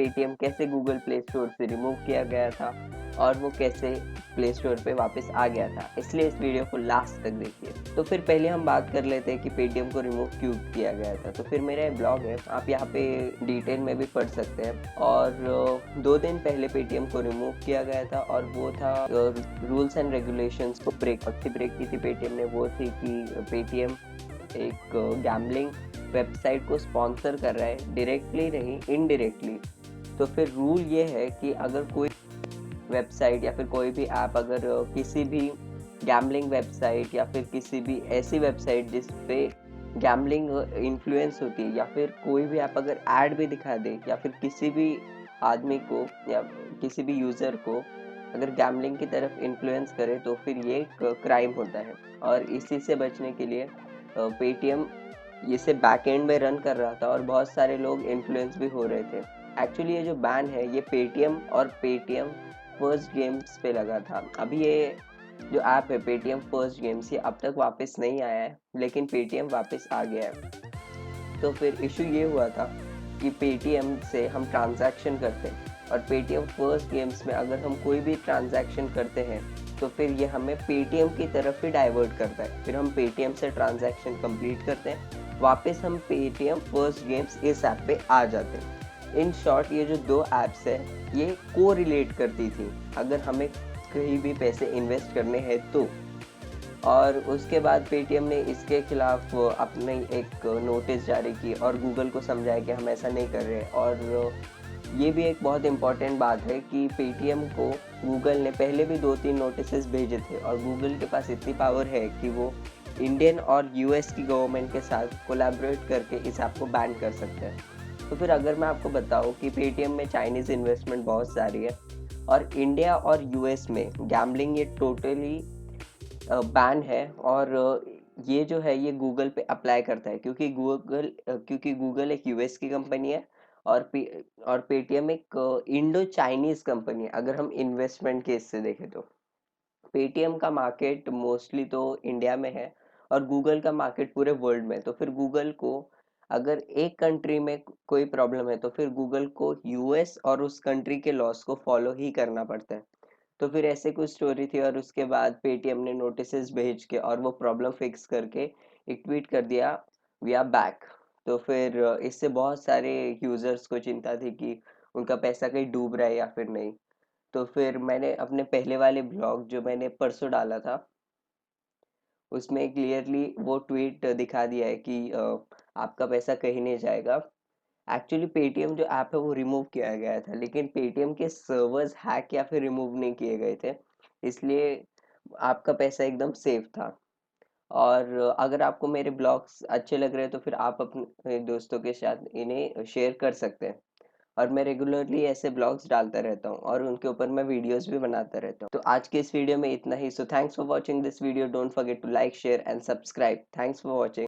Paytm कैसे Google play store से remove किया गया था और वो कैसे प्ले स्टोर पे वापस आ गया था, इसलिए इस वीडियो को लास्ट तक देखिए। तो फिर पहले हम बात कर लेते हैं कि पेटीएम को रिमूव क्यों किया गया था। तो फिर मेरा ब्लॉग है, आप यहाँ पे डिटेल में भी पढ़ सकते हैं। और 2 दिन पहले पेटीएम को रिमूव किया गया था और वो था रूल्स एंड रेगुलेशंस को ब्रेक की थी पेटीएम ने। वो थी कि पेटीएम एक गैम्बलिंग वेबसाइट को स्पॉन्सर कर रहा है, डायरेक्टली नहीं इनडायरेक्टली। तो फिर रूल ये है कि अगर कोई वेबसाइट या फिर कोई भी ऐप अगर किसी भी गैम्बलिंग वेबसाइट या फिर किसी भी ऐसी वेबसाइट जिस पे गैम्बलिंग इन्फ्लुएंस होती है, या फिर कोई भी ऐप अगर ऐड भी दिखा दे, या फिर किसी भी आदमी को या किसी भी यूज़र को अगर गैम्बलिंग की तरफ इन्फ्लुएंस करे, तो फिर ये एक क्राइम होता है। और इसी से बचने के लिए पेटीएम इसे बैक एंड में रन कर रहा था और बहुत सारे लोग इन्फ्लुएंस भी हो रहे थे। एक्चुअली ये जो बैन है ये पेटीएम और पेटीएम फर्स्ट गेम्स पे लगा था। अभी ये जो ऐप है पेटीएम फर्स्ट गेम्स, ये अब तक वापस नहीं आया है, लेकिन पेटीएम वापस आ गया है। तो फिर इशू ये हुआ था कि पेटीएम से हम ट्रांजैक्शन करते हैं और पेटीएम फर्स्ट गेम्स में अगर हम कोई भी ट्रांजैक्शन करते हैं तो फिर ये हमें पेटीएम की तरफ ही डाइवर्ट करता है। फिर हम पेटीएम से ट्रांजैक्शन कंप्लीट करते हैं, वापस हम पेटीएम फर्स्ट गेम्स इस ऐप पे आ जाते हैं। इन शॉर्ट ये जो 2 ऐप्स है ये को रिलेट करती थी अगर हमें कहीं भी पैसे इन्वेस्ट करने हैं तो। और उसके बाद पेटीएम ने इसके खिलाफ अपनी एक नोटिस जारी की और गूगल को समझाया कि हम ऐसा नहीं कर रहे। और ये भी एक बहुत इम्पॉर्टेंट बात है कि पेटीएम को गूगल ने पहले भी 2-3 नोटिसेस भेजे थे और गूगल के पास इतनी पावर है कि वो इंडियन और यूएस की गवर्नमेंट के साथ कोलैबोरेट करके इस ऐप को बैन कर सकते हैं। तो फिर अगर मैं आपको बताऊं कि पेटीएम में चाइनीज़ इन्वेस्टमेंट बहुत सारी है और इंडिया और यूएस में गैम्बलिंग ये टोटली बैन है। और ये जो है ये गूगल पे अप्लाई करता है क्योंकि गूगल एक यूएस की कंपनी है और पेटीएम एक इंडो चाइनीज कंपनी है। अगर हम इन्वेस्टमेंट के इससे देखें तो पेटीएम का मार्केट मोस्टली तो इंडिया में है और गूगल का मार्केट पूरे वर्ल्ड में। तो फिर गूगल को अगर एक कंट्री में कोई प्रॉब्लम है तो फिर गूगल को यूएस और उस कंट्री के लॉस को फॉलो ही करना पड़ता है। तो फिर ऐसे कुछ स्टोरी थी और उसके बाद पेटीएम ने नोटिसेस भेज के और वो प्रॉब्लम फिक्स करके एक ट्वीट कर दिया, वी आर बैक। तो फिर इससे बहुत सारे यूजर्स को चिंता थी कि उनका पैसा कहीं डूब रहा है या फिर नहीं। तो फिर मैंने अपने पहले वाले ब्लॉग जो मैंने परसों डाला था उसमें क्लियरली वो ट्वीट दिखा दिया है कि आपका पैसा कहीं नहीं जाएगा। एक्चुअली पेटीएम जो ऐप है वो रिमूव किया गया था, लेकिन पेटीएम के सर्वर्स हैक या फिर रिमूव नहीं किए गए थे, इसलिए आपका पैसा एकदम सेफ था। और अगर आपको मेरे ब्लॉग्स अच्छे लग रहे हैं तो फिर आप अपने दोस्तों के साथ इन्हें शेयर कर सकते हैं। और मैं रेगुलरली ऐसे ब्लॉग्स डालता रहता हूँ और उनके ऊपर मैं वीडियोस भी बनाता रहता हूँ। तो आज के इस वीडियो में इतना ही। So thanks for watching this video, don't forget to like share and subscribe. Thanks for watching.